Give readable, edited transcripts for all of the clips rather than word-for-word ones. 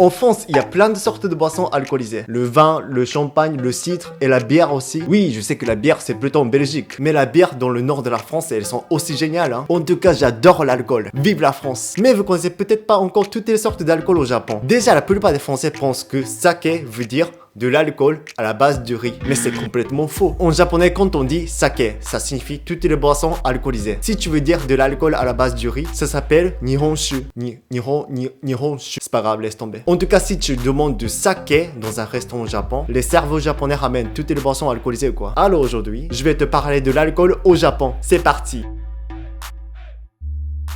En France, il y a plein de sortes de boissons alcoolisées. Le vin, le champagne, le cidre et la bière aussi. Oui, je sais que la bière c'est plutôt en Belgique, mais la bière dans le nord de la France, elles sont aussi géniales. Hein. En tout cas, j'adore l'alcool. Vive la France. Mais vous connaissez peut-être pas encore toutes les sortes d'alcool au Japon. Déjà, la plupart des Français pensent que sake veut dire de l'alcool à la base du riz. Mais c'est complètement faux. En japonais, quand on dit sake, ça signifie toutes les boissons alcoolisées. Si tu veux dire de l'alcool à la base du riz, ça s'appelle nihonshu. Nihonshu. C'est pas grave, laisse tomber. En tout cas, si tu demandes du sake dans un restaurant au Japon, les cerveaux japonais ramènent toutes les boissons alcoolisées quoi. Alors aujourd'hui, je vais te parler de l'alcool au Japon. C'est parti.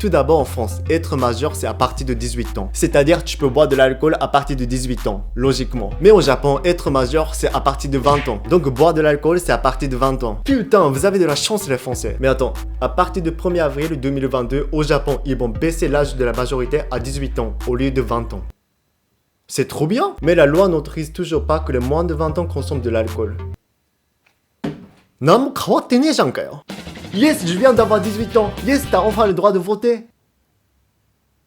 Tout d'abord en France, être majeur c'est à partir de 18 ans. C'est-à-dire tu peux boire de l'alcool à partir de 18 ans, logiquement. Mais au Japon, être majeur c'est à partir de 20 ans. Donc boire de l'alcool c'est à partir de 20 ans. Putain, vous avez de la chance les Français. Mais attends, à partir du 1er avril 2022, au Japon, ils vont baisser l'âge de la majorité à 18 ans au lieu de 20 ans. C'est trop bien. Mais la loi n'autorise toujours pas que les moins de 20 ans consomment de l'alcool. Non, Yes, je viens d'avoir 18 ans. Yes, t'as enfin le droit de voter.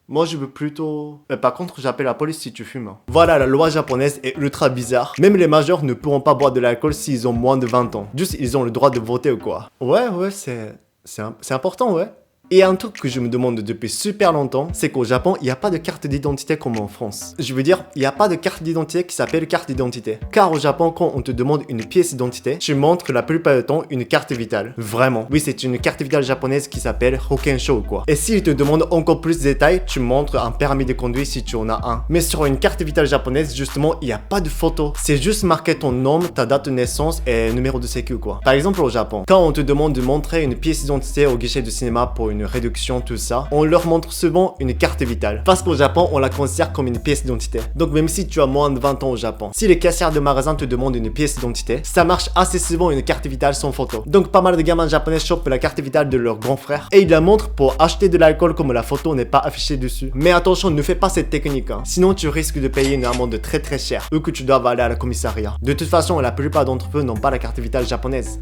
Moi, je veux plutôt... par contre, j'appelle la police si tu fumes. Voilà, la loi japonaise est ultra bizarre. Même les majeurs ne pourront pas boire de l'alcool s'ils ont moins de 20 ans. Juste, ils ont le droit de voter ou quoi. Ouais, c'est important, ouais. Et un truc que je me demande depuis super longtemps, c'est qu'au Japon, il n'y a pas de carte d'identité comme en France. Je veux dire, il n'y a pas de carte d'identité qui s'appelle carte d'identité. Car au Japon, quand on te demande une pièce d'identité, tu montres la plupart du temps une carte vitale. Vraiment. Oui, c'est une carte vitale japonaise qui s'appelle Hokensho quoi. Et s'ils te demandent encore plus de détails, tu montres un permis de conduire si tu en as un. Mais sur une carte vitale japonaise, justement, il n'y a pas de photo. C'est juste marqué ton nom, ta date de naissance et numéro de sécu quoi. Par exemple au Japon, quand on te demande de montrer une pièce d'identité au guichet de cinéma pour une réduction, tout ça, on leur montre souvent une carte vitale. Parce qu'au Japon, on la considère comme une pièce d'identité. Donc même si tu as moins de 20 ans au Japon, si les caissières de magasin te demandent une pièce d'identité, ça marche assez souvent une carte vitale sans photo. Donc pas mal de gamins japonais chopent la carte vitale de leur grand frère et ils la montrent pour acheter de l'alcool comme la photo n'est pas affichée dessus. Mais attention, ne fais pas cette technique, hein. Sinon tu risques de payer une amende très très chère ou que tu dois aller à la commissariat. De toute façon, la plupart d'entre eux n'ont pas la carte vitale japonaise.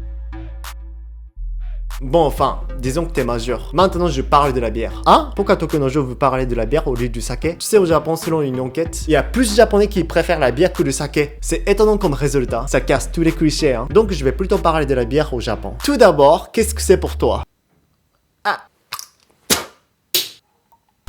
Bon, enfin, disons que t'es majeur. Maintenant, je parle de la bière. Hein? Pourquoi Tokyo no Jo veut parler de la bière au lieu du saké? Tu sais, au Japon, selon une enquête, il y a plus de Japonais qui préfèrent la bière que le saké. C'est étonnant comme résultat. Ça casse tous les clichés, hein. Donc, je vais plutôt parler de la bière au Japon. Tout d'abord, qu'est-ce que c'est pour toi?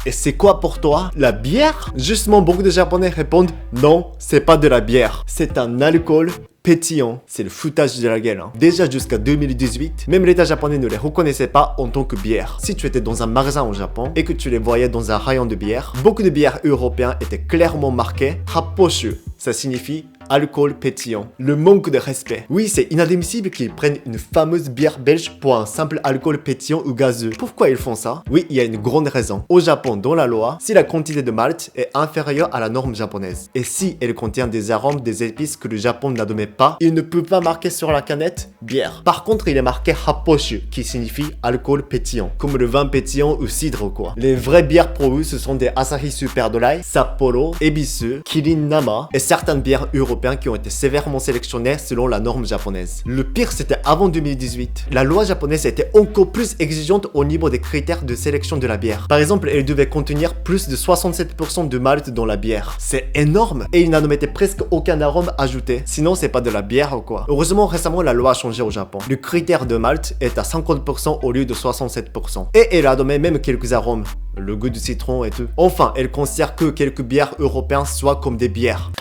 Et c'est quoi pour toi? La bière? Justement, beaucoup de Japonais répondent non, c'est pas de la bière. C'est un alcool pétillant. C'est le foutage de la gueule. Hein. Déjà jusqu'à 2018, même l'État japonais ne les reconnaissait pas en tant que bière. Si tu étais dans un magasin au Japon et que tu les voyais dans un rayon de bière, beaucoup de bières européennes étaient clairement marquées Happoshu. Ça signifie alcool pétillant. Le manque de respect. Oui, c'est inadmissible qu'ils prennent une fameuse bière belge pour un simple alcool pétillant ou gazeux. Pourquoi ils font ça? Oui, il y a une grande raison. Au Japon, dans la loi, si la quantité de malt est inférieure à la norme japonaise, et si elle contient des arômes, des épices que le Japon n'admet pas, il ne peut pas marquer sur la canette bière. Par contre, il est marqué Happoshu, qui signifie alcool pétillant, comme le vin pétillant ou cidre ou quoi. Les vraies bières pour eux, ce sont des Asahi Super Dry, Sapporo, Ebisu, Kirin Nama et certaines bières européennes qui ont été sévèrement sélectionnées selon la norme japonaise. Le pire, c'était avant 2018. La loi japonaise était encore plus exigeante au niveau des critères de sélection de la bière. Par exemple, elle devait contenir plus de 67% de malt dans la bière. C'est énorme! Et il n'admettait presque aucun arôme ajouté. Sinon, c'est pas de la bière ou quoi. Heureusement, récemment, la loi a changé au Japon. Le critère de malt est à 50% au lieu de 67%. Et elle admet même quelques arômes. Le goût du citron et tout. Enfin, elle considère que quelques bières européennes soient comme des bières.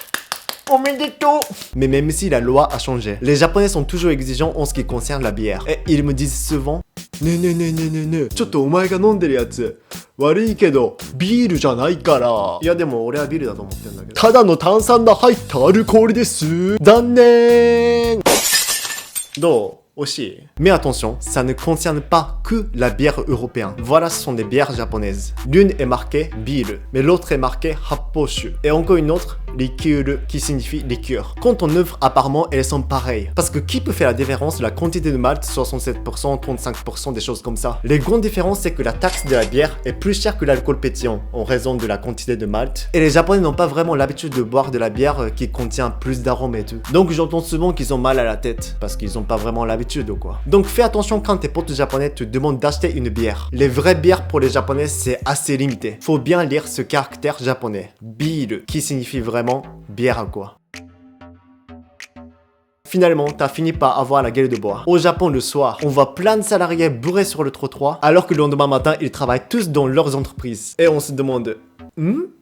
Mais même si la loi a changé, les Japonais sont toujours exigeants en ce qui concerne la bière. Et ils me disent souvent ne, ちょっとお前が飲んでるやつ悪いけどビールじゃないから。いやでも俺はビールだと思ってんだけど。ただの炭酸が入ったアルコールです。残念。どう？Aussi. Mais attention, ça ne concerne pas que la bière européenne. Voilà, ce sont des bières japonaises. L'une est marquée biru, mais l'autre est marquée happoshu. Et encore une autre, likuru, qui signifie liqueur. Quand on ouvre, apparemment, elles sont pareilles. Parce que qui peut faire la différence de la quantité de malt, 67%, 35%, des choses comme ça? Les grandes différences, c'est que la taxe de la bière est plus chère que l'alcool pétillant, en raison de la quantité de malt. Et les Japonais n'ont pas vraiment l'habitude de boire de la bière qui contient plus d'arômes et tout. Donc j'entends souvent qu'ils ont mal à la tête, parce qu'ils n'ont pas vraiment l'habitude l'habitude quoi. Donc fais attention quand tes potes japonais te demandent d'acheter une bière. Les vraies bières pour les japonais c'est assez limité. Faut bien lire ce caractère japonais, biru, qui signifie vraiment bière quoi. Finalement, t'as fini par avoir la gueule de bois. Au Japon, le soir, on voit plein de salariés bourrés sur le trottoir, alors que le lendemain matin, ils travaillent tous dans leurs entreprises. Et on se demande...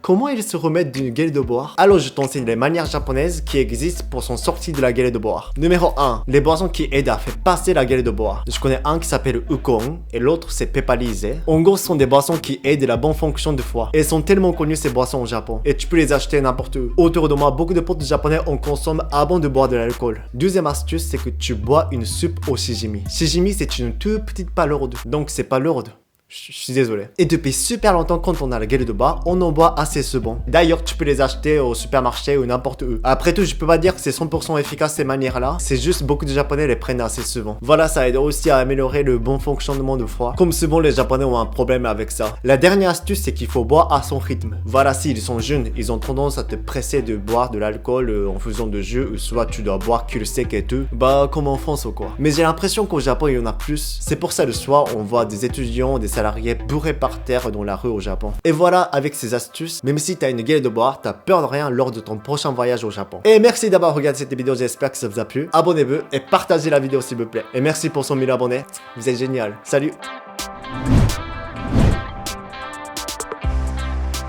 comment ils se remettent d'une gueule de boire? Alors je t'enseigne les manières japonaises qui existent pour s'en sortir de la gueule de boire. Numéro 1. Les boissons qui aident à faire passer la gueule de boire. Je connais un qui s'appelle Ukon et l'autre c'est Pepalise. En gros ce sont des boissons qui aident la bonne fonction de foie. Elles sont tellement connues ces boissons au Japon et tu peux les acheter n'importe où. Autour de moi, beaucoup de potes japonais en consomment avant de boire de l'alcool. Deuxième astuce, c'est que tu bois une soupe au shijimi. Shijimi c'est une toute petite palourde, donc c'est pas lourde. Je suis désolé. Et depuis super longtemps, quand on a la gueule de bois, on en boit assez souvent. D'ailleurs, tu peux les acheter au supermarché ou n'importe où. Après tout, je peux pas dire que c'est 100% efficace ces manières-là. C'est juste beaucoup de Japonais les prennent assez souvent. Voilà, ça aide aussi à améliorer le bon fonctionnement du foie. Comme souvent, les Japonais ont un problème avec ça. La dernière astuce, c'est qu'il faut boire à son rythme. Voilà, s'ils sont jeunes, ils ont tendance à te presser de boire de l'alcool en faisant de jeux, ou soit tu dois boire cul sec et tout. Bah, comme en France ou quoi. Mais j'ai l'impression qu'au Japon, il y en a plus. C'est pour ça le soir, on voit des étudiants, des salariés bourrés par terre dans la rue au Japon. Et voilà, avec ces astuces, même si t'as une gueule de boire, t'as peur de rien lors de ton prochain voyage au Japon. Et merci d'avoir regardé cette vidéo, j'espère que ça vous a plu. Abonnez-vous et partagez la vidéo s'il vous plaît. Et merci pour 100 000 abonnés, vous êtes génial. Salut!